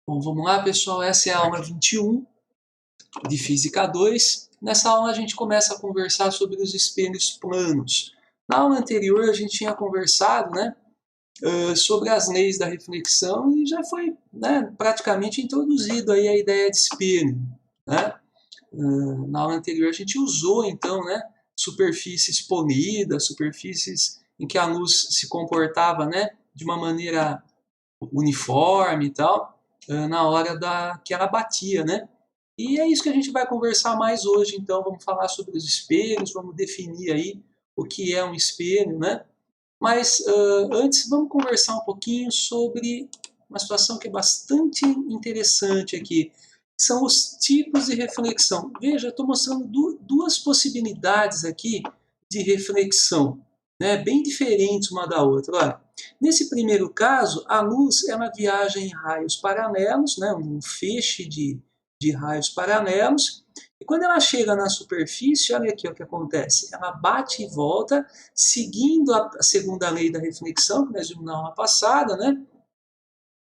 Bom, vamos lá, pessoal. Essa é a aula 21 de Física 2. Nessa aula a gente começa a conversar sobre os espelhos planos. Na aula anterior a gente tinha conversado, sobre as leis da reflexão e já foi, praticamente introduzido aí a ideia de espelho, né? Na aula anterior a gente usou então, superfícies polidas, superfícies em que a luz se comportava, de uma maneira uniforme e tal, na hora que ela batia, né? E é isso que a gente vai conversar mais hoje, então vamos falar sobre os espelhos, vamos definir aí o que é um espelho, né? Mas antes vamos conversar um pouquinho sobre uma situação que é bastante interessante aqui, são os tipos de reflexão. Veja, eu estou mostrando duas possibilidades aqui de reflexão, né, bem diferentes uma da outra. Olha, nesse primeiro caso, a luz ela viaja em raios paralelos, né, um feixe de raios paralelos, e quando ela chega na superfície, olha aqui o que acontece, ela bate e volta, seguindo a segunda lei da reflexão, que nós vimos na aula passada, né?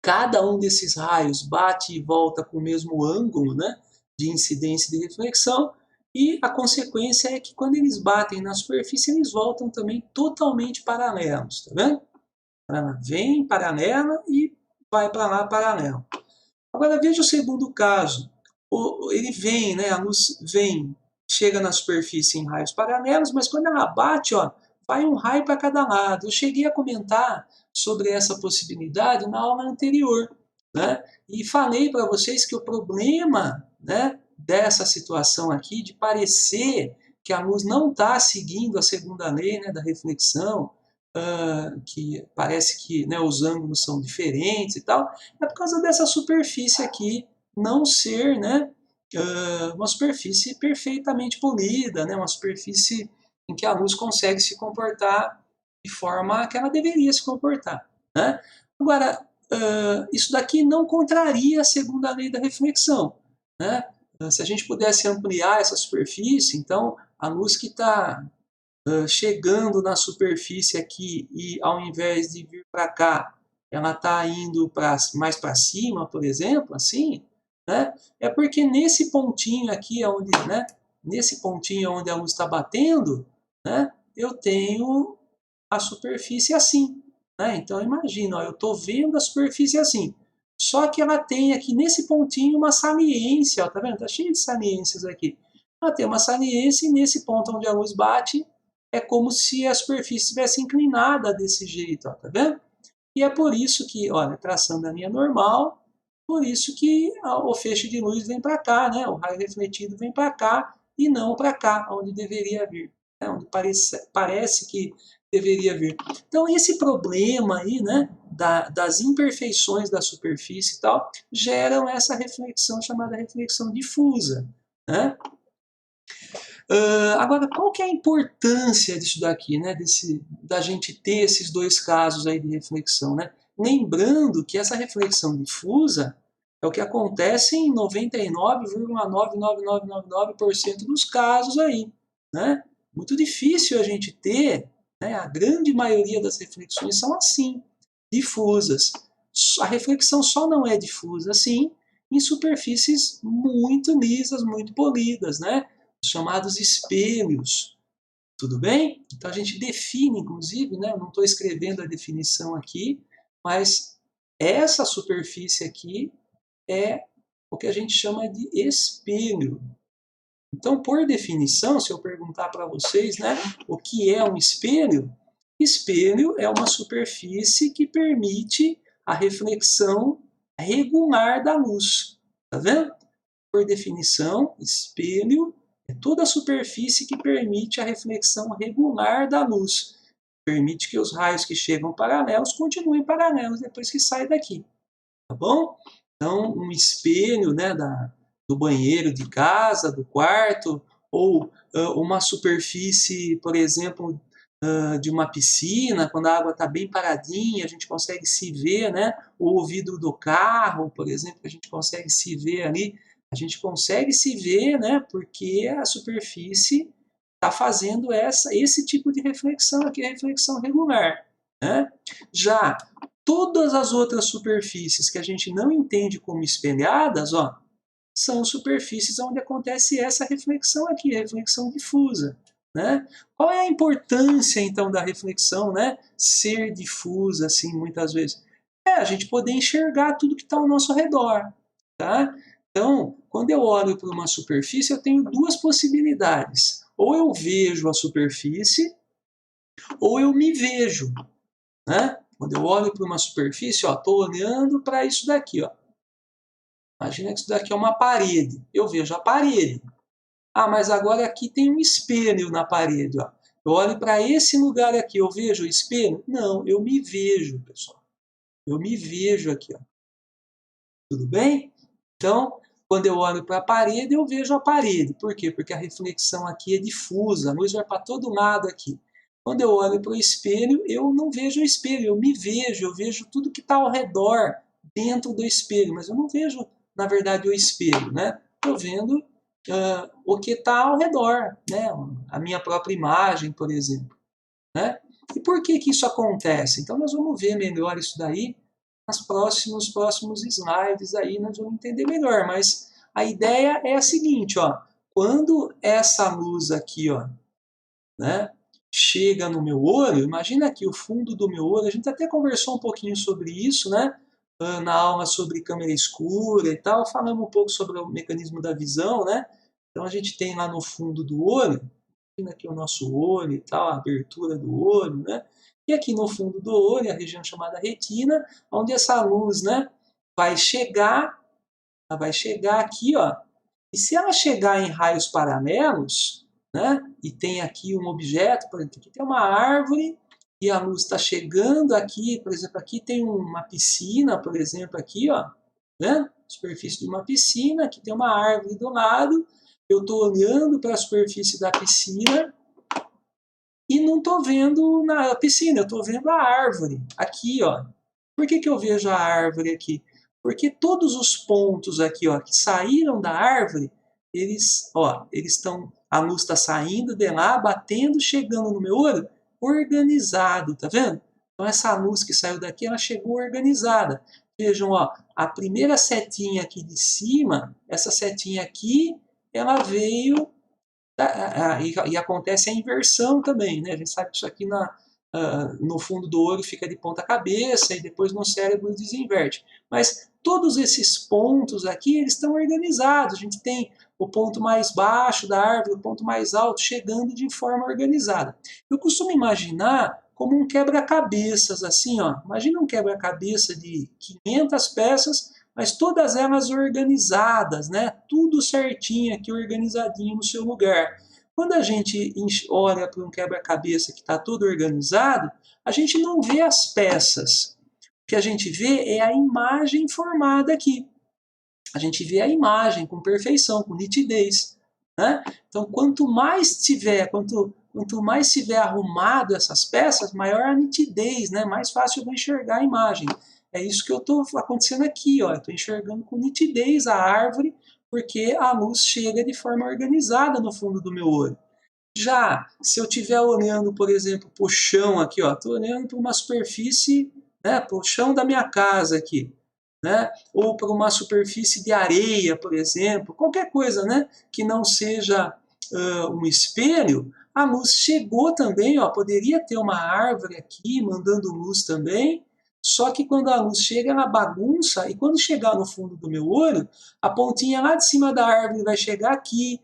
Cada um desses raios bate e volta com o mesmo ângulo, né, de incidência e de reflexão, e a consequência é que quando eles batem na superfície, eles voltam também totalmente paralelos, tá vendo? Ela vem paralela e vai para lá paralela. Agora veja o segundo caso. Ele vem, né, a luz vem, chega na superfície em raios paralelos, mas quando ela bate, ó, vai um raio para cada lado. Eu cheguei a comentar sobre essa possibilidade na aula anterior, né? E falei para vocês que o problema, né, dessa situação aqui de parecer que a luz não está seguindo a segunda lei, né, da reflexão, que parece que, né, os ângulos são diferentes e tal, é por causa dessa superfície aqui não ser, né, uma superfície perfeitamente polida, né, uma superfície em que a luz consegue se comportar de forma que ela deveria se comportar, né? Agora, isso daqui não contraria a segunda lei da reflexão, né? Se a gente pudesse ampliar essa superfície, então a luz que está chegando na superfície aqui e ao invés de vir para cá, ela está indo mais para cima, por exemplo, assim, né? É porque nesse pontinho aqui, onde, né, nesse pontinho onde a luz está batendo, né, eu tenho a superfície assim, né? Então imagina, ó, eu estou vendo a superfície assim, só que ela tem aqui nesse pontinho uma saliência, ó, tá vendo? Está cheio de saliências aqui. Ela tem uma saliência e nesse ponto onde a luz bate, é como se a superfície estivesse inclinada desse jeito, ó, tá vendo? E é por isso que, olha, traçando a linha normal, por isso que o feixe de luz vem para cá, né? O raio refletido vem para cá e não para cá, onde deveria vir, né? Onde parece que deveria vir. Então, esse problema aí, né, das imperfeições da superfície e tal, geram essa reflexão chamada reflexão difusa, né? Agora, qual que é a importância disso daqui, né? Da gente ter esses dois casos aí de reflexão, né? Lembrando que essa reflexão difusa é o que acontece em 99,99999% dos casos aí, né? Muito difícil a gente ter, né? A grande maioria das reflexões são assim, difusas. A reflexão só não é difusa assim em superfícies muito lisas, muito polidas, né? Chamados espelhos. Tudo bem? Então a gente define, inclusive, né, eu não estou escrevendo a definição aqui, mas essa superfície aqui é o que a gente chama de espelho. Então, por definição, se eu perguntar para vocês, né, o que é um espelho, espelho é uma superfície que permite a reflexão regular da luz. Tá vendo? Por definição, espelho é toda a superfície que permite a reflexão regular da luz. Permite que os raios que chegam paralelos continuem paralelos depois que saem daqui. Tá bom? Então, um espelho, né, do banheiro de casa, do quarto, ou uma superfície, por exemplo, de uma piscina, quando a água está bem paradinha, a gente consegue se ver, né? Ou o vidro do carro, por exemplo, a gente consegue se ver ali. A gente consegue se ver, né? Porque a superfície está fazendo esse tipo de reflexão aqui, a reflexão regular, né? Já Todas as outras superfícies que a gente não entende como espelhadas, ó, são superfícies onde acontece essa reflexão aqui, a reflexão difusa. Né? Qual é a importância, então, da reflexão, né, ser difusa, assim, muitas vezes? É a gente poder enxergar tudo que está ao nosso redor. Tá? Então, quando eu olho para uma superfície, eu tenho duas possibilidades. Ou eu vejo a superfície, ou eu me vejo. Né? Quando eu olho para uma superfície, estou olhando para isso daqui. Ó. Imagina que isso daqui é uma parede. Eu vejo a parede. Ah, mas agora aqui tem um espelho na parede. Ó. Eu olho para esse lugar aqui, eu vejo o espelho? Não, eu me vejo, pessoal. Eu me vejo aqui. Ó. Tudo bem? Então, quando eu olho para a parede, eu vejo a parede. Por quê? Porque a reflexão aqui é difusa, a luz vai para todo lado aqui. Quando eu olho para o espelho, eu não vejo o espelho, eu me vejo, eu vejo tudo que está ao redor, dentro do espelho, mas eu não vejo, na verdade, o espelho, né? Estou vendo o que está ao redor, né? A minha própria imagem, por exemplo. Né? E por que isso acontece? Então nós vamos ver melhor isso daí nos próximos slides, aí nós vamos entender melhor, mas a ideia é a seguinte, ó, quando essa luz aqui, ó, né, chega no meu olho, imagina aqui o fundo do meu olho, a gente até conversou um pouquinho sobre isso, né, na aula sobre câmera escura e tal, falamos um pouco sobre o mecanismo da visão, né, então a gente tem lá no fundo do olho, imagina aqui o nosso olho e tal, a abertura do olho, né, e aqui no fundo do olho, a região chamada retina, onde essa luz, né, vai chegar, ela vai chegar aqui, ó, e se ela chegar em raios paralelos, né, e tem aqui um objeto, por exemplo, aqui tem uma árvore, e a luz está chegando aqui, por exemplo, aqui tem uma piscina, por exemplo, aqui, ó, né, superfície de uma piscina, aqui tem uma árvore do lado, eu estou olhando para a superfície da piscina, e não estou vendo na piscina, eu estou vendo a árvore aqui, ó. Por que eu vejo a árvore aqui? Porque todos os pontos aqui, ó, que saíram da árvore, eles estão, a luz está saindo de lá, batendo, chegando no meu olho, organizado, tá vendo? Então essa luz que saiu daqui, ela chegou organizada. Vejam, ó, a primeira setinha aqui de cima, essa setinha aqui, ela veio e acontece a inversão também, né? A gente sabe que isso aqui no fundo do olho fica de ponta cabeça e depois no cérebro desinverte. Mas todos esses pontos aqui, eles estão organizados. A gente tem o ponto mais baixo da árvore, o ponto mais alto, chegando de forma organizada. Eu costumo imaginar como um quebra-cabeças, assim, ó. Imagina um quebra-cabeça de 500 peças, mas todas elas organizadas, né? Tudo certinho aqui, organizadinho no seu lugar. Quando a gente olha para um quebra-cabeça que está tudo organizado, a gente não vê as peças. O que a gente vê é a imagem formada aqui. A gente vê a imagem com perfeição, com nitidez. Né? Então, quanto mais tiver arrumado essas peças, maior a nitidez, né? Mais fácil eu vou enxergar a imagem. É isso que eu estou acontecendo aqui, ó. Eu estou enxergando com nitidez a árvore, porque a luz chega de forma organizada no fundo do meu olho. Já se eu estiver olhando, por exemplo, para o chão aqui, estou olhando para uma superfície, né, para o chão da minha casa aqui, né, ou para uma superfície de areia, por exemplo, qualquer coisa, né, que não seja um espelho, a luz chegou também, poderia ter uma árvore aqui mandando luz também, só que quando a luz chega, ela bagunça, e quando chegar no fundo do meu olho, a pontinha lá de cima da árvore vai chegar aqui,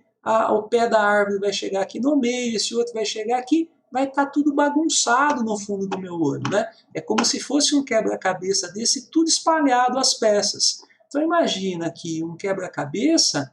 o pé da árvore vai chegar aqui no meio, esse outro vai chegar aqui, vai estar tudo bagunçado no fundo do meu olho, né? É como se fosse um quebra-cabeça desse, tudo espalhado as peças. Então imagina que um quebra-cabeça,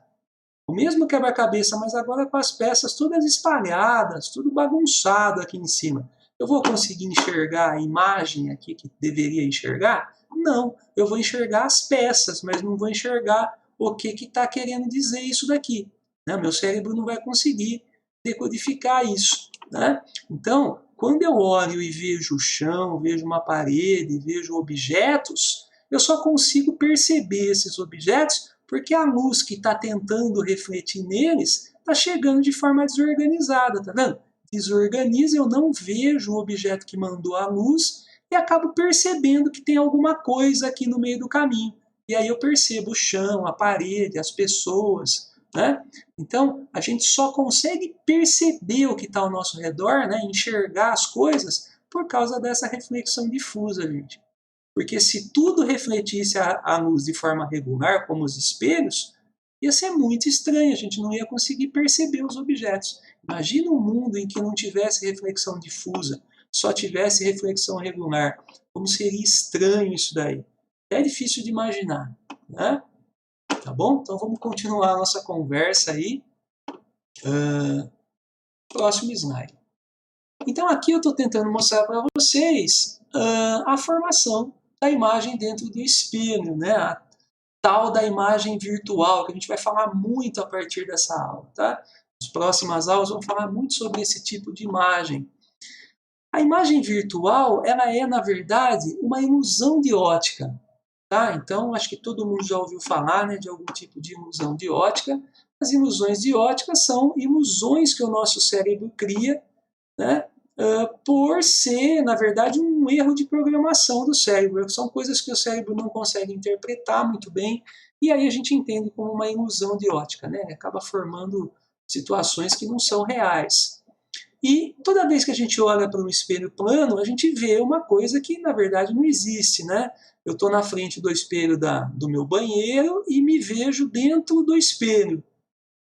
o mesmo quebra-cabeça, mas agora com as peças todas espalhadas, tudo bagunçado aqui em cima. Eu vou conseguir enxergar a imagem aqui que deveria enxergar? Não, eu vou enxergar as peças, mas não vou enxergar o que está querendo dizer isso daqui. Né? Meu cérebro não vai conseguir decodificar isso. Né? Então, quando eu olho e vejo o chão, vejo uma parede, vejo objetos, eu só consigo perceber esses objetos porque a luz que está tentando refletir neles está chegando de forma desorganizada, tá vendo? Desorganiza, eu não vejo o objeto que mandou a luz e acabo percebendo que tem alguma coisa aqui no meio do caminho. E aí eu percebo o chão, a parede, as pessoas, né? Então, a gente só consegue perceber o que está ao nosso redor, né? Enxergar as coisas por causa dessa reflexão difusa, gente. Porque se tudo refletisse a luz de forma regular, como os espelhos, ia ser muito estranho, a gente não ia conseguir perceber os objetos. Imagina um mundo em que não tivesse reflexão difusa, só tivesse reflexão regular. Como seria estranho isso daí? É difícil de imaginar, né? Tá bom? Então vamos continuar a nossa conversa aí. Próximo slide. Então aqui eu estou tentando mostrar para vocês a formação da imagem dentro do espelho, né? A tal da imagem virtual, que a gente vai falar muito a partir dessa aula, tá? Nas próximas aulas vamos falar muito sobre esse tipo de imagem. A imagem virtual, ela é, na verdade, uma ilusão de ótica, tá? Então, acho que todo mundo já ouviu falar, né, de algum tipo de ilusão de ótica. As ilusões de ótica são ilusões que o nosso cérebro cria, né, por ser, na verdade, um erro de programação do cérebro. São coisas que o cérebro não consegue interpretar muito bem, e aí a gente entende como uma ilusão de ótica, né? Acaba formando situações que não são reais. E toda vez que a gente olha para um espelho plano, a gente vê uma coisa que, na verdade, não existe, né? Eu estou na frente do espelho do meu banheiro e me vejo dentro do espelho.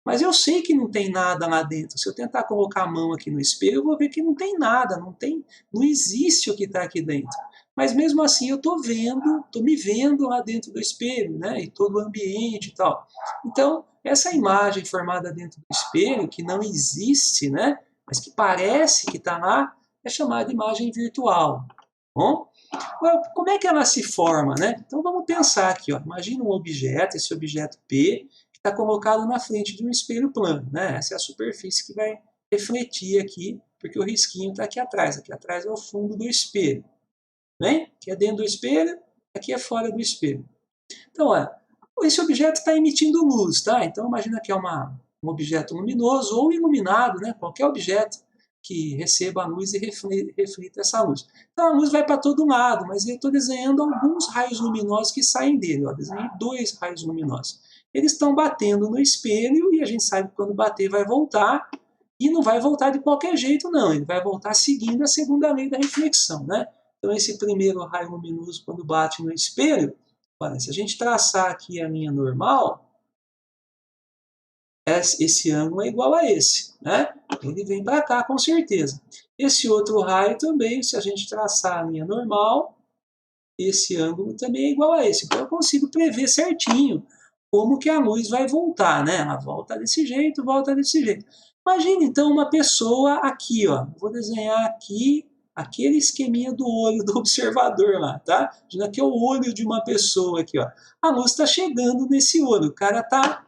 Mas eu sei que não tem nada lá dentro. Se eu tentar colocar a mão aqui no espelho, eu vou ver que não tem nada, não existe o que está aqui dentro. Mas mesmo assim eu estou me vendo lá dentro do espelho, né? E todo o ambiente e tal. Então, essa imagem formada dentro do espelho, que não existe, né? Mas que parece que está lá, é chamada de imagem virtual. Bom? Como é que ela se forma, né? Então vamos pensar aqui, ó. Imagina um objeto, esse objeto P, está colocado na frente de um espelho plano, né? Essa é a superfície que vai refletir aqui, porque o risquinho está aqui atrás. Aqui atrás é o fundo do espelho, né? Aqui é dentro do espelho, aqui é fora do espelho. Então, olha, esse objeto está emitindo luz, tá? Então imagina que é um objeto luminoso ou iluminado, né? Qualquer objeto que receba a luz e reflita essa luz. Então a luz vai para todo lado, mas eu estou desenhando alguns raios luminosos que saem dele. Ó, desenhei 2 raios luminosos. Eles estão batendo no espelho e a gente sabe que quando bater vai voltar, e não vai voltar de qualquer jeito não, ele vai voltar seguindo a segunda lei da reflexão, né? Então esse primeiro raio luminoso quando bate no espelho, olha, se a gente traçar aqui a linha normal, esse ângulo é igual a esse, né? Ele vem para cá com certeza. Esse outro raio também, se a gente traçar a linha normal, esse ângulo também é igual a esse. Então eu consigo prever certinho como que a luz vai voltar, né? Ela volta desse jeito, volta desse jeito. Imagina então uma pessoa aqui, ó. Vou desenhar aqui aquele esqueminha do olho do observador lá, tá? Imagina que é o olho de uma pessoa aqui, ó. A luz está chegando nesse olho. O cara tá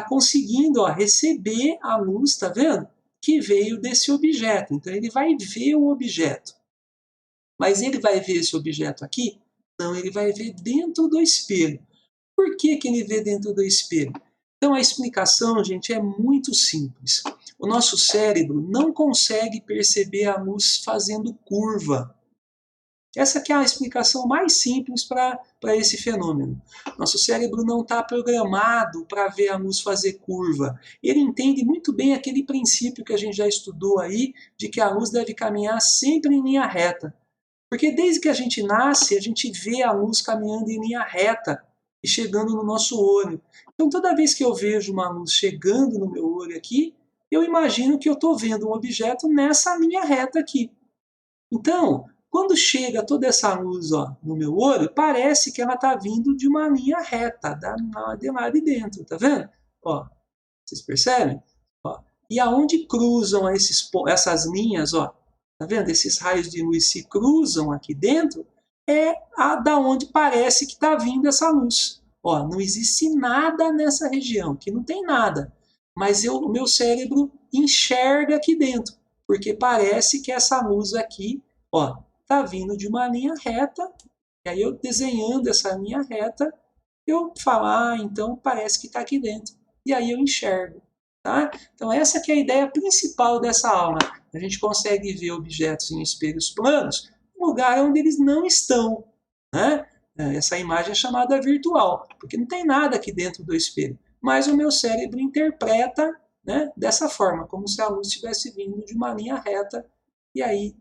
conseguindo, ó, receber a luz, tá vendo? Que veio desse objeto. Então ele vai ver o objeto. Mas ele vai ver esse objeto aqui? Não, ele vai ver dentro do espelho. Por que ele vê dentro do espelho? Então a explicação, gente, é muito simples. O nosso cérebro não consegue perceber a luz fazendo curva. Essa que é a explicação mais simples para esse fenômeno. Nosso cérebro não está programado para ver a luz fazer curva. Ele entende muito bem aquele princípio que a gente já estudou aí, de que a luz deve caminhar sempre em linha reta. Porque desde que a gente nasce, a gente vê a luz caminhando em linha reta e chegando no nosso olho. Então, toda vez que eu vejo uma luz chegando no meu olho aqui, eu imagino que eu estou vendo um objeto nessa linha reta aqui. Então, quando chega toda essa luz, ó, no meu olho, parece que ela está vindo de uma linha reta, de lá de dentro, tá vendo? Ó, vocês percebem? Ó, e aonde cruzam essas linhas, ó, tá vendo? Esses raios de luz se cruzam aqui dentro, é da onde parece que está vindo essa luz. Ó, não existe nada nessa região, que não tem nada. Mas o meu cérebro enxerga aqui dentro, porque parece que essa luz aqui, ó, está vindo de uma linha reta. E aí eu desenhando essa linha reta, eu falo, então parece que está aqui dentro. E aí eu enxergo. Tá? Então essa que é a ideia principal dessa aula. A gente consegue ver objetos em espelhos planos lugar onde eles não estão, né? Essa imagem é chamada virtual, porque não tem nada aqui dentro do espelho, mas o meu cérebro interpreta, né, dessa forma, como se a luz estivesse vindo de uma linha reta, e aí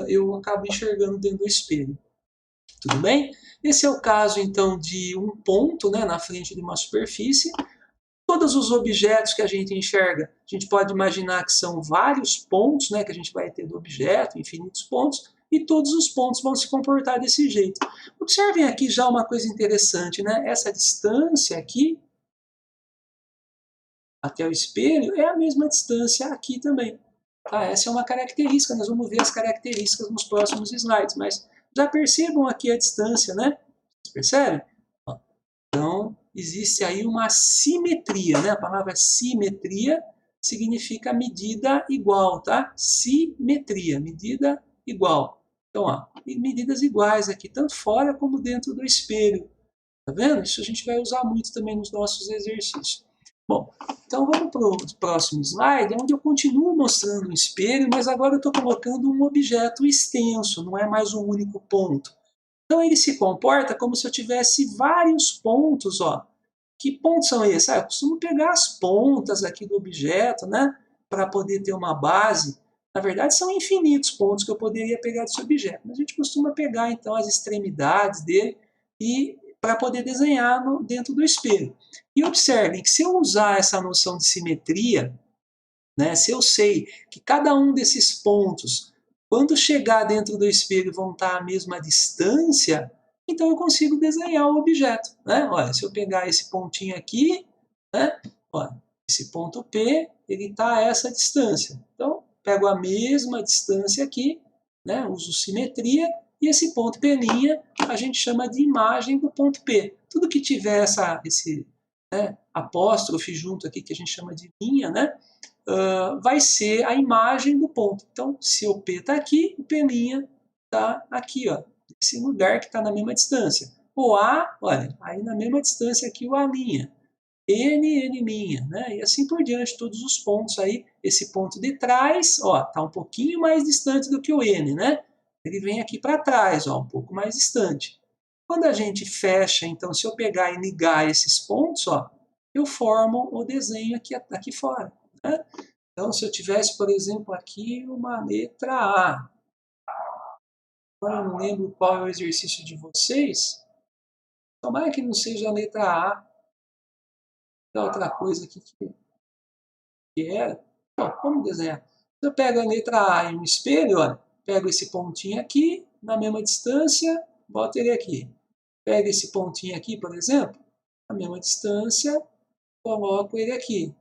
eu acabo enxergando dentro do espelho. Tudo bem? Esse é o caso, então, de um ponto, né, na frente de uma superfície. Todos os objetos que a gente enxerga, a gente pode imaginar que são vários pontos, né, que a gente vai ter do objeto, infinitos pontos, e todos os pontos vão se comportar desse jeito. Observem aqui já uma coisa interessante, né? Essa distância aqui até o espelho é a mesma distância aqui também. Tá? Essa é uma característica, nós vamos ver as características nos próximos slides, mas já percebam aqui a distância, né? Vocês percebem? Então, existe aí uma simetria, né? A palavra simetria significa medida igual, tá? Simetria, medida igual. Então, ó, medidas iguais aqui, tanto fora como dentro do espelho. Tá vendo? Isso a gente vai usar muito também nos nossos exercícios. Bom, então vamos para o próximo slide, onde eu continuo mostrando um espelho, mas agora eu estou colocando um objeto extenso, não é mais um único ponto. Então ele se comporta como se eu tivesse vários pontos, ó. Que pontos são esses? Eu costumo pegar as pontas aqui do objeto, né, para poder ter uma base. Na verdade, são infinitos pontos que eu poderia pegar desse objeto. Mas a gente costuma pegar, então, as extremidades dele e para poder desenhar dentro do espelho. E observem que se eu usar essa noção de simetria, né, se eu sei que cada um desses pontos, quando chegar dentro do espelho, vão estar à mesma distância, então eu consigo desenhar o objeto. Né? Olha, se eu pegar esse pontinho aqui, né, olha, esse ponto P, ele está a essa distância. Então, pego a mesma distância aqui, né, uso simetria, e esse ponto P' a gente chama de imagem do ponto P. Tudo que tiver esse apóstrofe junto aqui, que a gente chama de linha, né, vai ser a imagem do ponto. Então, se o P está aqui, o P' está aqui, ó, nesse lugar que está na mesma distância. O A, olha, aí na mesma distância aqui o A'. N', né? E assim por diante, todos os pontos aí. Esse ponto de trás, ó, está um pouquinho mais distante do que o N, né? Ele vem aqui para trás, ó, um pouco mais distante. Quando a gente fecha, então, se eu pegar e ligar esses pontos, ó, eu formo o desenho aqui fora. Né? Então, se eu tivesse, por exemplo, aqui uma letra A, agora eu não lembro qual é o exercício de vocês, tomara que não seja a letra A, é outra coisa aqui que era. Bom, vamos desenhar. Se eu pego a letra A em um espelho, olha, pego esse pontinho aqui, na mesma distância, boto ele aqui. Pego esse pontinho aqui, por exemplo, na mesma distância, coloco ele aqui.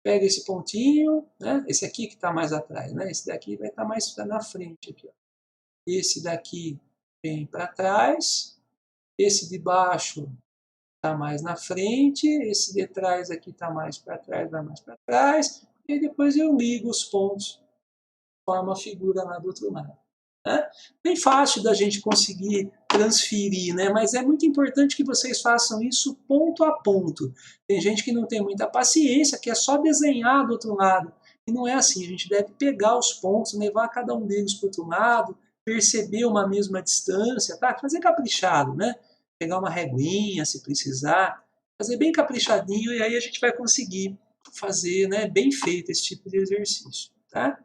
Pega esse pontinho, né? Esse aqui que está mais atrás, né? Esse daqui vai estar mais na frente aqui, ó. Esse daqui vem para trás, esse de baixo está mais na frente, esse de trás aqui está mais para trás, vai mais para trás, e depois eu ligo os pontos, forma a figura lá do outro lado. Né? Bem fácil da gente conseguir transferir, né? Mas é muito importante que vocês façam isso ponto a ponto. Tem gente que não tem muita paciência, que é só desenhar do outro lado. E não é assim, a gente deve pegar os pontos, levar cada um deles para o outro lado, perceber uma mesma distância, tá? Fazer caprichado, né? Pegar uma reguinha, se precisar, fazer bem caprichadinho, e aí a gente vai conseguir fazer, né, bem feito esse tipo de exercício, tá?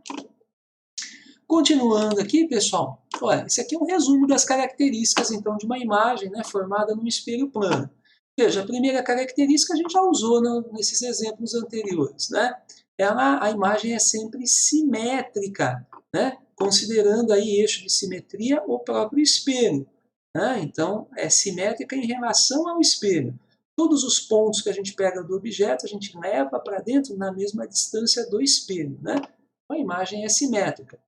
Continuando aqui, pessoal, olha, esse aqui é um resumo das características, então, de uma imagem, né, formada num espelho plano. Veja, a primeira característica a gente já usou nesses exemplos anteriores, né? A imagem é sempre simétrica, né? Considerando aí eixo de simetria o próprio espelho. Né? Então, é simétrica em relação ao espelho. Todos os pontos que a gente pega do objeto, a gente leva para dentro na mesma distância do espelho. Né? A imagem é simétrica.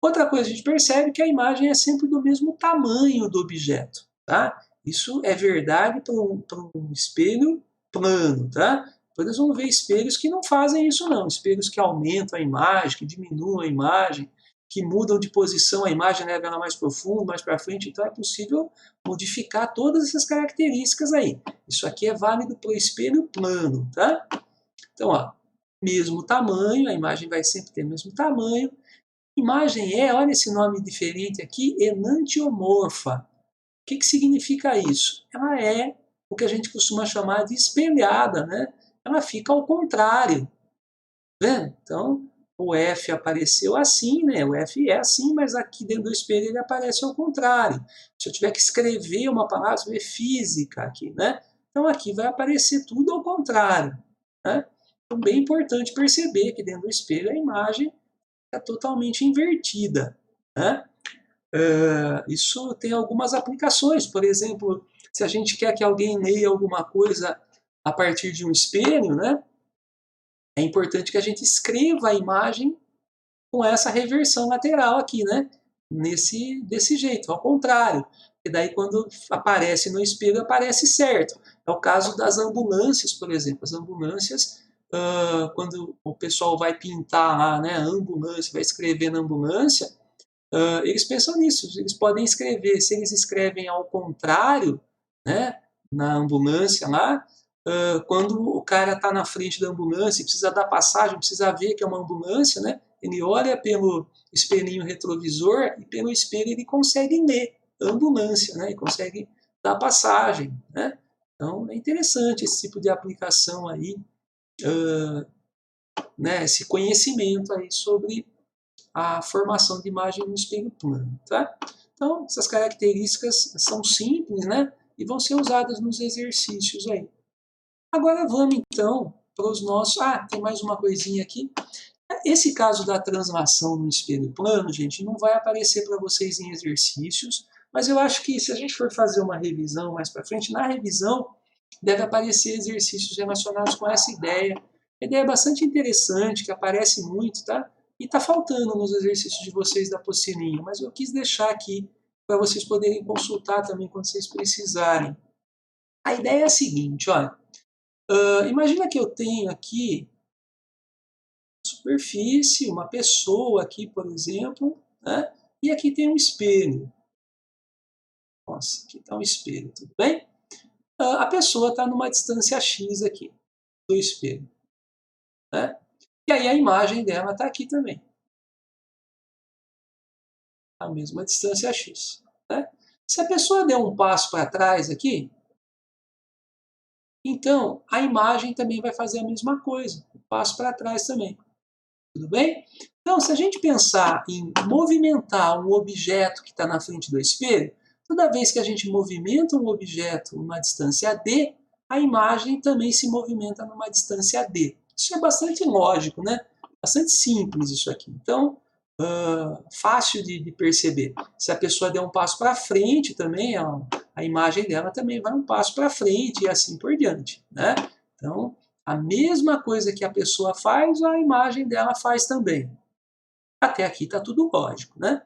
Outra coisa, a gente percebe que a imagem é sempre do mesmo tamanho do objeto. Tá? Isso é verdade para um espelho plano. Tá? Depois nós vamos ver espelhos que não fazem isso não. Espelhos que aumentam a imagem, que diminuem a imagem, que mudam de posição a imagem, leva ela mais profundo, mais para frente. Então é possível modificar todas essas características aí. Isso aqui é válido para o espelho plano. Tá? Então, ó, mesmo tamanho, a imagem vai sempre ter o mesmo tamanho. Imagem é, olha esse nome diferente aqui, enantiomorfa. O que significa isso? Ela é o que a gente costuma chamar de espelhada, né? Ela fica ao contrário. Vendo? Então, o F apareceu assim, né? O F é assim, mas aqui dentro do espelho ele aparece ao contrário. Se eu tiver que escrever uma palavra, você vê física aqui, né? Então aqui vai aparecer tudo ao contrário, né? Então, bem importante perceber que dentro do espelho a imagem é totalmente invertida, né? Isso tem algumas aplicações. Por exemplo, se a gente quer que alguém leia alguma coisa a partir de um espelho, né? É importante que a gente escreva a imagem com essa reversão lateral aqui, né? Desse jeito, ao contrário. E daí quando aparece no espelho, aparece certo. É o caso das ambulâncias, por exemplo. As ambulâncias, quando o pessoal vai pintar lá, né, a ambulância, vai escrever na ambulância, eles pensam nisso. Eles podem escrever, se eles escrevem ao contrário, né, na ambulância lá, quando o cara está na frente da ambulância e precisa dar passagem, precisa ver que é uma ambulância, né, ele olha pelo espelhinho retrovisor e pelo espelho ele consegue ler a ambulância, né, e consegue dar passagem, né. Então é interessante esse tipo de aplicação aí, né, esse conhecimento aí sobre a formação de imagem no espelho plano, tá? Então, essas características são simples, né? E vão ser usadas nos exercícios aí. Agora vamos então para os nossos... tem mais uma coisinha aqui. Esse caso da translação no espelho plano, gente, não vai aparecer para vocês em exercícios, mas eu acho que se a gente for fazer uma revisão mais para frente, na revisão deve aparecer exercícios relacionados com essa ideia. A ideia é bastante interessante, que aparece muito, tá? E está faltando nos exercícios de vocês da apostilinha, mas eu quis deixar aqui para vocês poderem consultar também quando vocês precisarem. A ideia é a seguinte, olha, imagina que eu tenho aqui superfície, uma pessoa aqui, por exemplo, né? E aqui tem um espelho. Nossa, aqui está um espelho, tudo bem? A pessoa está numa distância x aqui do espelho, né? E aí a imagem dela está aqui também, a mesma distância x, né? Se a pessoa der um passo para trás aqui, então a imagem também vai fazer a mesma coisa, um passo para trás também. Tudo bem? Então, se a gente pensar em movimentar um objeto que está na frente do espelho, toda vez que a gente movimenta um objeto numa distância d, a imagem também se movimenta numa distância d. Isso é bastante lógico, né? Bastante simples isso aqui. Então, fácil de perceber. Se a pessoa der um passo para frente também, a imagem dela também vai um passo para frente e assim por diante, né? Então, a mesma coisa que a pessoa faz, a imagem dela faz também. Até aqui está tudo lógico, né?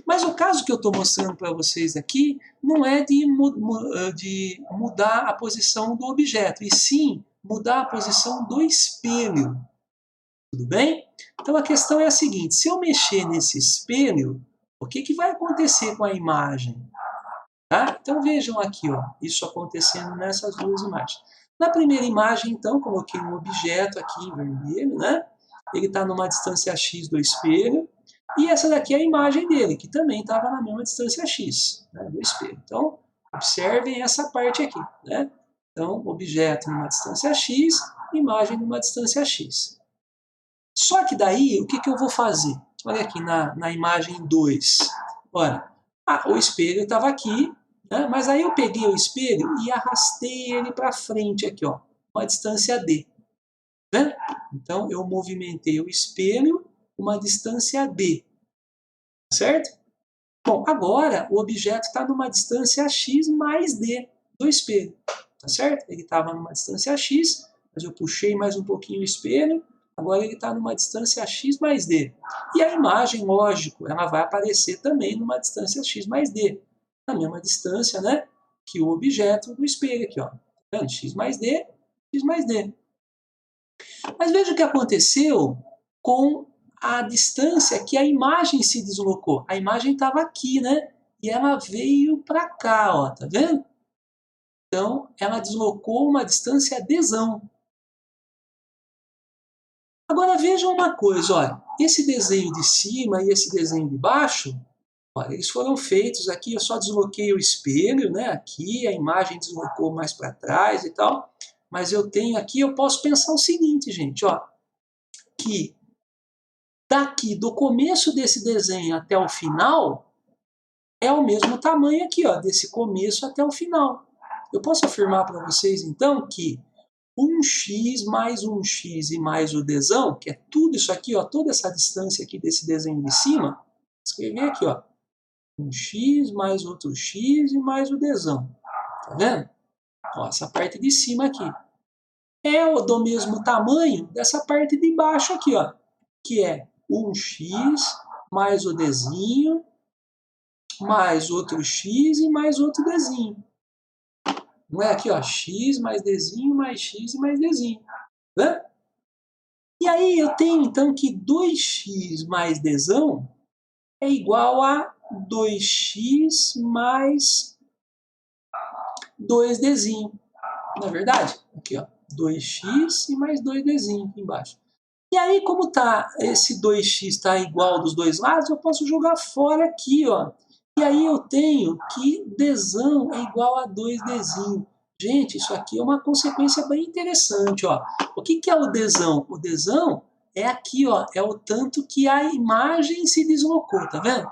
Mas o caso que eu estou mostrando para vocês aqui não é de mudar a posição do objeto, e sim mudar a posição do espelho. Tudo bem? Então a questão é a seguinte, se eu mexer nesse espelho, o que vai acontecer com a imagem? Tá? Então vejam aqui, ó, isso acontecendo nessas duas imagens. Na primeira imagem, então, coloquei um objeto aqui em vermelho, né? Ele está numa distância x do espelho, e essa daqui é a imagem dele, que também estava na mesma distância x, né, do espelho. Então, observem essa parte aqui, né? Então, objeto numa distância x, imagem numa distância x. Só que daí, o que eu vou fazer? Olha aqui na imagem 2. Olha, o espelho estava aqui, né? Mas aí eu peguei o espelho e arrastei ele para frente aqui, ó, uma distância d. Né? Então, eu movimentei o espelho uma distância d. Certo? Bom, agora o objeto está numa distância x mais d do espelho. Tá certo? Ele estava numa distância x, mas eu puxei mais um pouquinho o espelho, agora ele está numa distância x mais d. E a imagem, lógico, ela vai aparecer também numa distância x mais d. Na mesma distância, né, que o objeto do espelho aqui, ó. Tá vendo? X mais d, x mais d. Mas veja o que aconteceu com a distância que a imagem se deslocou. A imagem estava aqui, né? E ela veio para cá, ó, tá vendo? Então, ela deslocou uma distância dzão. Agora vejam uma coisa, olha, esse desenho de cima e esse desenho de baixo, olha, eles foram feitos aqui, eu só desloquei o espelho, né? Aqui a imagem deslocou mais para trás e tal, mas eu tenho aqui, eu posso pensar o seguinte, gente, ó, que daqui do começo desse desenho até o final é o mesmo tamanho aqui, ó, desse começo até o final. Eu posso afirmar para vocês então que 1x mais 1x e mais o dzão, que é tudo isso aqui, ó, toda essa distância aqui desse desenho de cima, escrever aqui, ó, 1x mais outro x e mais o dzão. Tá vendo? Ó, essa parte de cima aqui. É do mesmo tamanho dessa parte de baixo aqui, ó, que é 1x mais o dzinho, mais outro x e mais outro dzinho. Não é aqui, ó, x mais dzinho, mais x e mais dzinho. Né? E aí eu tenho, então, que 2x mais dzão é igual a 2x mais 2dzinho. Não é verdade? Aqui, ó, 2x e mais 2dzinho aqui embaixo. E aí, como tá, esse 2x está igual dos dois lados, eu posso jogar fora aqui, ó. E aí eu tenho que dzão é igual a 2dzinho. Gente, isso aqui é uma consequência bem interessante, ó. O que é o dzão? O dzão é aqui, ó, é o tanto que a imagem se deslocou, tá vendo?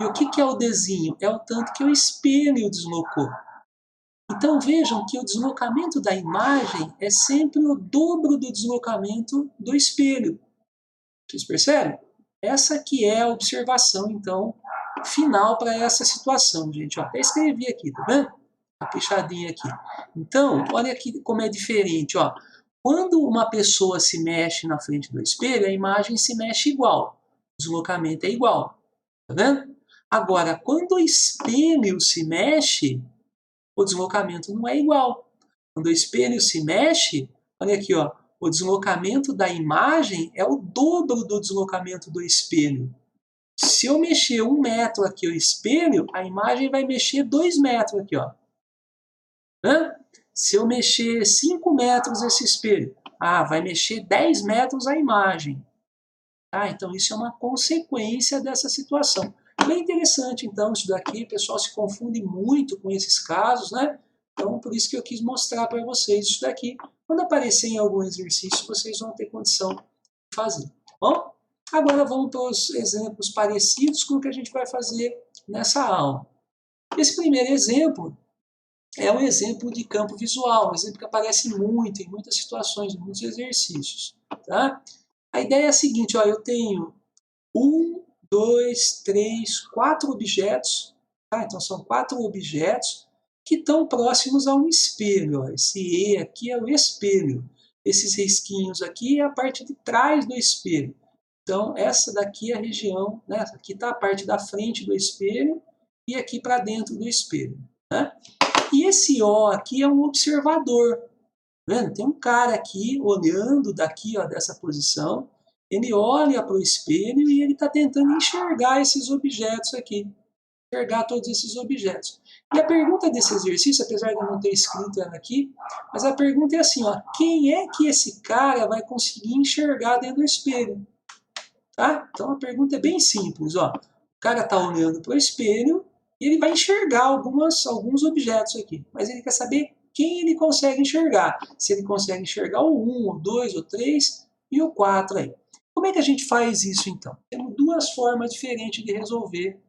E o que é o dzinho? É o tanto que o espelho deslocou. Então vejam que o deslocamento da imagem é sempre o dobro do deslocamento do espelho. Vocês percebem? Essa aqui é a observação, então, final para essa situação, gente. Ó, até escrevi aqui, tá vendo? A pichadinha aqui. Então, olha aqui como é diferente, ó. Quando uma pessoa se mexe na frente do espelho, a imagem se mexe igual. O deslocamento é igual. Tá vendo? Agora, quando o espelho se mexe, o deslocamento não é igual. Quando o espelho se mexe, olha aqui, ó, o deslocamento da imagem é o dobro do deslocamento do espelho. Se eu mexer 1 metro aqui o espelho, a imagem vai mexer 2 metros aqui, ó. Hã? Se eu mexer 5 metros esse espelho, vai mexer 10 metros a imagem. Então isso é uma consequência dessa situação. Bem interessante, então, isso daqui. O pessoal se confunde muito com esses casos, né? Então, por isso que eu quis mostrar para vocês isso daqui. Quando aparecer em algum exercício, vocês vão ter condição de fazer. Tá bom? Agora vamos para os exemplos parecidos com o que a gente vai fazer nessa aula. Esse primeiro exemplo é um exemplo de campo visual, um exemplo que aparece muito em muitas situações, em muitos exercícios. Tá? A ideia é a seguinte, ó, eu tenho 1, 2, 3, 4 objetos, tá? Então são 4 objetos que estão próximos a um espelho. Ó. Esse E aqui é o espelho. Esses risquinhos aqui é a parte de trás do espelho. Então essa daqui é a região, né? Aqui está a parte da frente do espelho e aqui para dentro do espelho. Né? E esse O aqui é um observador. Vendo? Tem um cara aqui olhando daqui, ó, dessa posição. Ele olha para o espelho e ele está tentando enxergar esses objetos aqui. Enxergar todos esses objetos. E a pergunta desse exercício, apesar de eu não ter escrito ela aqui, mas a pergunta é assim, ó, quem é que esse cara vai conseguir enxergar dentro do espelho? Tá? Então a pergunta é bem simples. Ó. O cara está olhando para o espelho e ele vai enxergar alguns objetos aqui. Mas ele quer saber quem ele consegue enxergar. Se ele consegue enxergar o 1, o 2, o 3 e o 4 aí. Como é que a gente faz isso então? Temos duas formas diferentes de resolver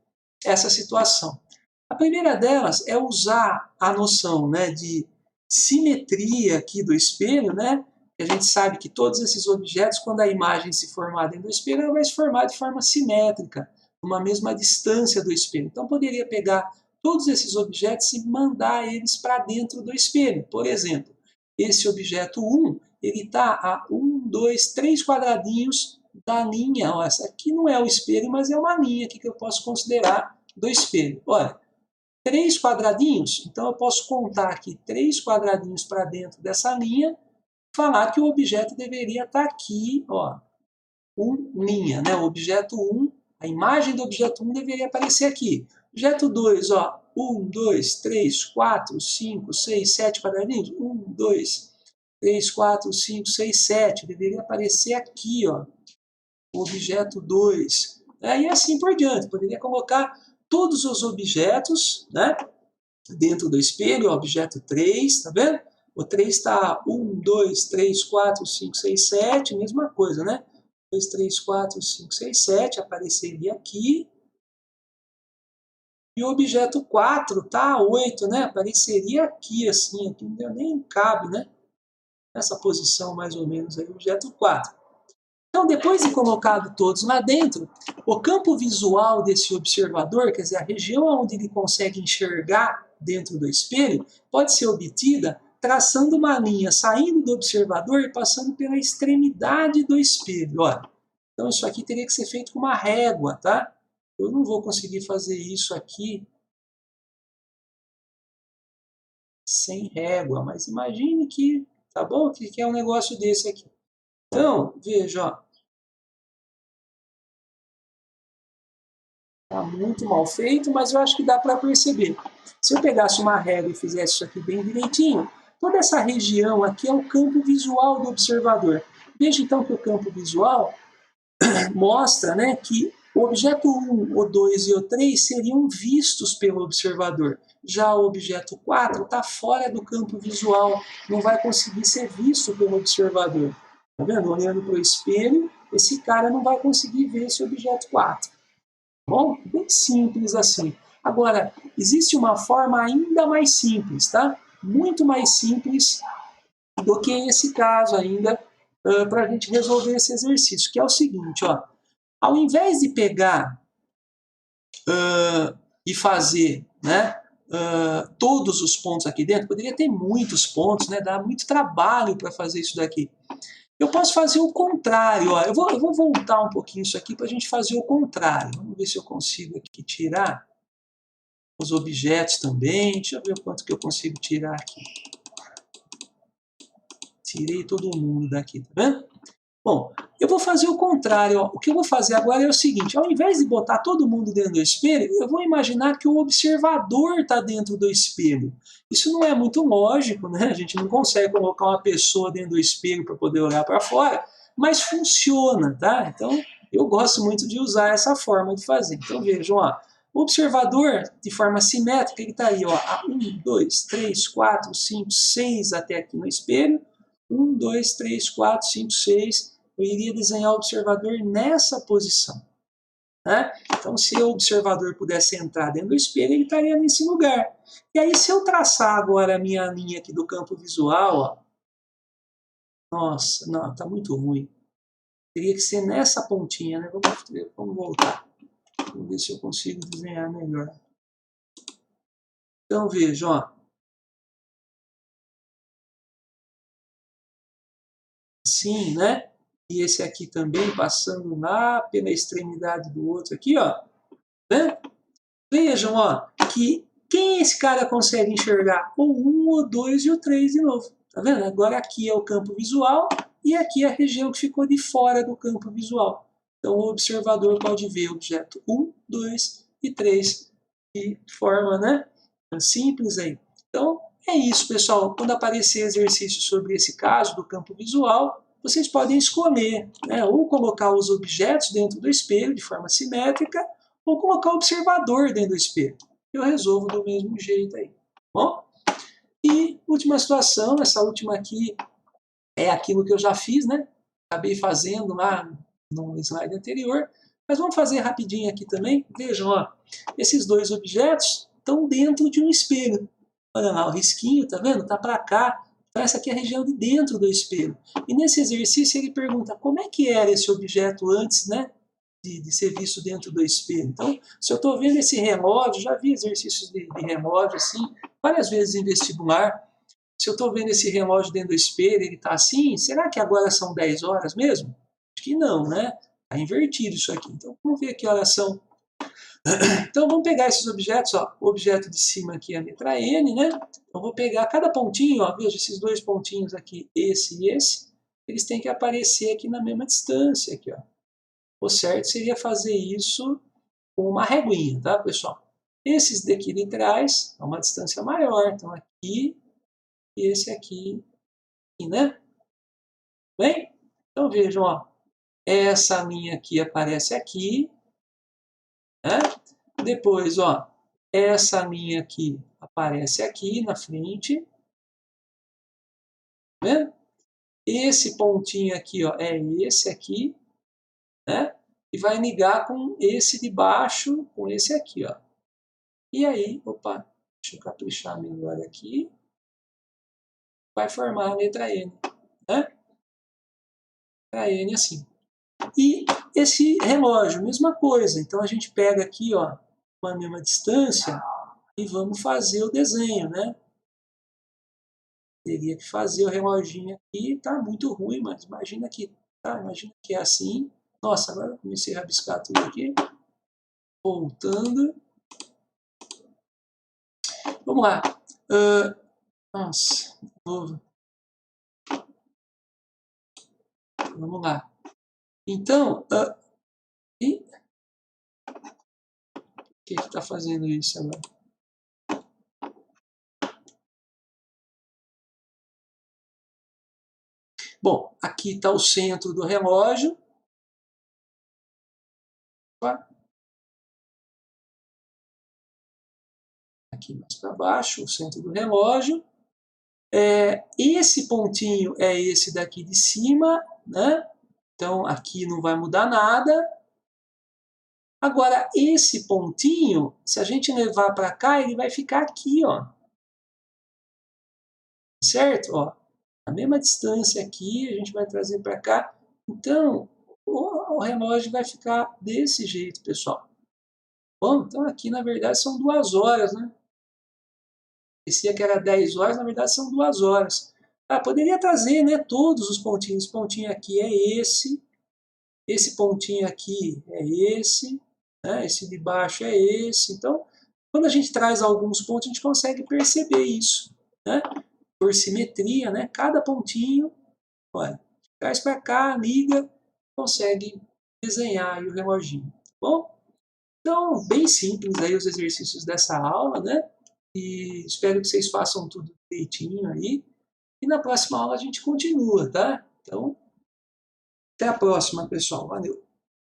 essa situação. A primeira delas é usar a noção, né, de simetria aqui do espelho, né? A gente sabe que todos esses objetos, quando a imagem se formar dentro do espelho, ela vai se formar de forma simétrica, numa mesma distância do espelho. Então, poderia pegar todos esses objetos e mandar eles para dentro do espelho. Por exemplo, esse objeto 1, ele está a 1, 2, 3 quadradinhos da linha. Ó, essa aqui não é o espelho, mas é uma linha aqui que eu posso considerar do espelho. Olha, 3 quadradinhos, então eu posso contar aqui 3 quadradinhos para dentro dessa linha, falar que o objeto deveria estar aqui, ó, linha, né? O objeto 1, a imagem do objeto 1 deveria aparecer aqui. Objeto 2, ó, 1, 2, 3, 4, 5, 6, 7 quadradinhos. 1, 2, 3, 4, 5, 6, 7. Deveria aparecer aqui, ó, o objeto 2. E assim por diante. Poderia colocar todos os objetos, né, dentro do espelho, o objeto 3, tá vendo? O 3 está 1, 2, 3, 4, 5, 6, 7, mesma coisa, né? 2, 3, 4, 5, 6, 7, apareceria aqui. E o objeto 4 tá 8, né? Apareceria aqui, assim, aqui nem cabe, né? Nessa posição, mais ou menos, aí, o objeto 4. Então, depois de colocado todos lá dentro, o campo visual desse observador, quer dizer, a região onde ele consegue enxergar dentro do espelho, pode ser obtida traçando uma linha, saindo do observador e passando pela extremidade do espelho. Olha. Então, isso aqui teria que ser feito com uma régua, tá? Eu não vou conseguir fazer isso aqui sem régua, mas imagine que, tá bom? Que é um negócio desse aqui. Então, veja, ó. Tá muito mal feito, mas eu acho que dá para perceber. Se eu pegasse uma régua e fizesse isso aqui bem direitinho, toda essa região aqui é o campo visual do observador. Veja então que o campo visual mostra, né, que o objeto 1, o 2 e o 3 seriam vistos pelo observador. Já o objeto 4 está fora do campo visual, não vai conseguir ser visto pelo observador. Tá vendo? Olhando para o espelho, esse cara não vai conseguir ver esse objeto 4. Bom, bem simples assim. Agora, existe uma forma ainda mais simples, tá? Muito mais simples do que esse caso ainda, para a gente resolver esse exercício, que é o seguinte, ó. Ao invés de pegar e fazer, né, todos os pontos aqui dentro, poderia ter muitos pontos, né, dá muito trabalho para fazer isso daqui. Eu posso fazer o contrário. Ó. Eu vou voltar um pouquinho isso aqui para a gente fazer o contrário. Vamos ver se eu consigo aqui tirar os objetos também. Deixa eu ver o quanto que eu consigo tirar aqui. Tirei todo mundo daqui, tá vendo? Bom, eu vou fazer o contrário. Ó. O que eu vou fazer agora é o seguinte. Ao invés de botar todo mundo dentro do espelho, eu vou imaginar que o observador está dentro do espelho. Isso não é muito lógico, né? A gente não consegue colocar uma pessoa dentro do espelho para poder olhar para fora, mas funciona, tá? Então, eu gosto muito de usar essa forma de fazer. Então, vejam, ó. O observador, de forma simétrica, ele está aí, ó, 1, 2, 3, 4, 5, 6 até aqui no espelho. 1, 2, 3, 4, 5, 6. Eu iria desenhar o observador nessa posição. Né? Então, se o observador pudesse entrar dentro do espelho, ele estaria nesse lugar. E aí, se eu traçar agora a minha linha aqui do campo visual, ó, nossa, não, está muito ruim. Teria que ser nessa pontinha, né? Vamos voltar. Vamos ver se eu consigo desenhar melhor. Então, veja, ó. Assim, né? E esse aqui também passando lá pela extremidade do outro aqui, ó. Né? Vejam, ó, que quem esse cara consegue enxergar? O 1, o 2 e o 3 de novo. Tá vendo? Agora aqui é o campo visual e aqui é a região que ficou de fora do campo visual. Então o observador pode ver o objeto 1, 2 e 3 de forma, né, simples aí. Então é isso, pessoal. Quando aparecer exercício sobre esse caso do campo visual, vocês podem escolher, né, ou colocar os objetos dentro do espelho de forma simétrica, ou colocar o observador dentro do espelho. Eu resolvo do mesmo jeito aí. Bom? E última situação, essa última aqui é aquilo que eu já fiz, né? Acabei fazendo lá no slide anterior, mas vamos fazer rapidinho aqui também. Vejam, ó, esses dois objetos estão dentro de um espelho. Olha lá, o risquinho, tá vendo? Tá para cá. Então essa aqui é a região de dentro do espelho. E nesse exercício ele pergunta como é que era esse objeto antes, né? De ser visto dentro do espelho. Então, se eu estou vendo esse relógio, já vi exercícios de relógio assim, várias vezes em vestibular. Se eu estou vendo esse relógio dentro do espelho, ele está assim, será que agora são 10 horas mesmo? Acho que não, né? Está invertido isso aqui. Então, vamos ver que horas são. Então, vamos pegar esses objetos, ó. O objeto de cima aqui é a letra N, né? Então, vou pegar cada pontinho, ó. Veja, esses dois pontinhos aqui, esse e esse, eles têm que aparecer aqui na mesma distância, aqui, ó. O certo seria fazer isso com uma reguinha, tá, pessoal? Esses daqui de trás, a uma distância maior. Então, aqui e esse aqui né? Bem? Então vejam, ó, essa linha aqui aparece aqui, né? Depois, ó, essa linha aqui aparece aqui na frente, né? Esse pontinho aqui, ó, é esse aqui, né? E vai ligar com esse de baixo, com esse aqui, ó. E aí, opa, deixa eu caprichar melhor aqui. Vai formar a letra N, né? A N assim. E esse relógio, mesma coisa. Então a gente pega aqui, ó, uma mesma distância e vamos fazer o desenho, né? Teria que fazer o reloginho aqui, tá muito ruim, mas imagina que, tá? Imagina que é assim. Nossa, agora eu comecei a rabiscar tudo aqui. Voltando. Vamos lá. Nossa, de novo. Vamos lá. Então, e o que está fazendo isso agora? Bom, aqui está o centro do relógio. Aqui mais para baixo, o centro do relógio. Esse pontinho é esse daqui de cima, né? Então aqui não vai mudar nada. Agora esse pontinho, se a gente levar para cá, ele vai ficar aqui, ó. Certo? Ó, a mesma distância aqui, a gente vai trazer para cá. Então o relógio vai ficar desse jeito, pessoal. Bom, então aqui na verdade são 2 horas, né? Parecia que era 10 horas, na verdade são 2 horas. Poderia trazer, né, todos os pontinhos. Esse pontinho aqui é esse pontinho aqui é esse, né, esse de baixo é esse. Então, quando a gente traz alguns pontos, a gente consegue perceber isso, né? Por simetria, né? Cada pontinho, olha, traz para cá, liga, consegue desenhar aí o reloginho. Bom, então, bem simples aí os exercícios dessa aula, né? E espero que vocês façam tudo direitinho aí. E na próxima aula a gente continua, tá? Então, até a próxima, pessoal. Valeu!